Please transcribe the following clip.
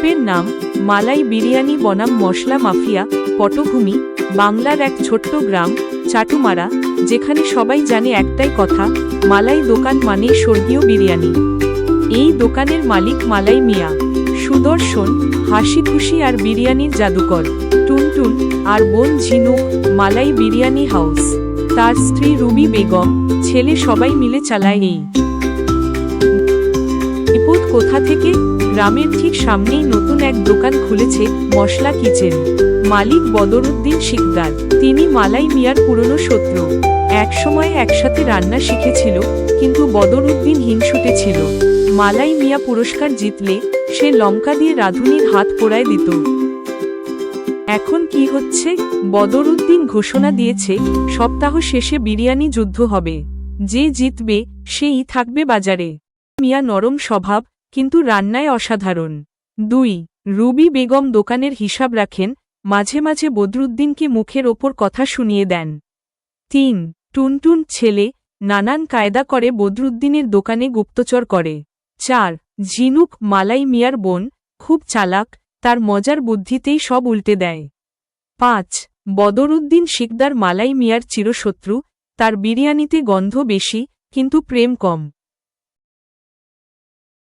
গল্পের নাম মালাই বিরিয়ানি বনাম মশলা মাফিয়া। পটভূমি বাংলার এক ছোট্ট গ্রাম চাটুমারা, যেখানে সবাই জানে একটাই কথা, মালাই দোকান মানেই স্বর্গীয় বিরিয়ানি। এই দোকানের মালিক মালাই মিয়া, সুদর্শন, হাসি খুশি আর বিরিয়ানির জাদুকর। টুনটুন আর বোন ঝিনুক মালাই বিরিয়ানি হাউস। তার স্ত্রী রুবি বেগম, ছেলে সবাই মিলে চালায় এই। রিপোর্ট কোথা থেকে? গ্রামের ঠিক সামনেই নতুন এক দোকান খুলেছে, মশলা কিচেন। মালিক বদরুদ্দিন শিকদার। তিনি মালাই মিয়ার পুরনো শত্রু। একসময় একসাথে রান্না শিখেছিল, কিন্তু বদরুদ্দিন হিংসুটে ছিল। মালাই মিয়া পুরস্কার জিতলে সে লঙ্কা দিয়ে রাঁধুনির হাত পোড়ায় দিত। এখন কি হচ্ছে? বদরুদ্দিন ঘোষণা দিয়েছে সপ্তাহ শেষে বিরিয়ানি যুদ্ধ হবে। যে জিতবে সেই থাকবে বাজারে। মিয়া নরম স্বভাব, কিন্তু রান্নায় অসাধারণ। 2. রুবি বেগম দোকানের হিসাব রাখেন, মাঝে মাঝে বদরুদ্দিনকে মুখের ওপর কথা শুনিয়ে দেন। 3. টুনটুন ছেলে, নানান কায়দা করে বদরুদ্দিনের দোকানে গুপ্তচর করে। 4. ঝিনুক মালাই মিয়ার বোন, খুব চালাক, তার মজার বুদ্ধিতেই সব উল্টে দেয়। 5. বদরুদ্দিন শিকদার মালাই মিয়ার চিরশত্রু, তার বিরিয়ানিতে গন্ধ বেশি, কিন্তু প্রেম কম।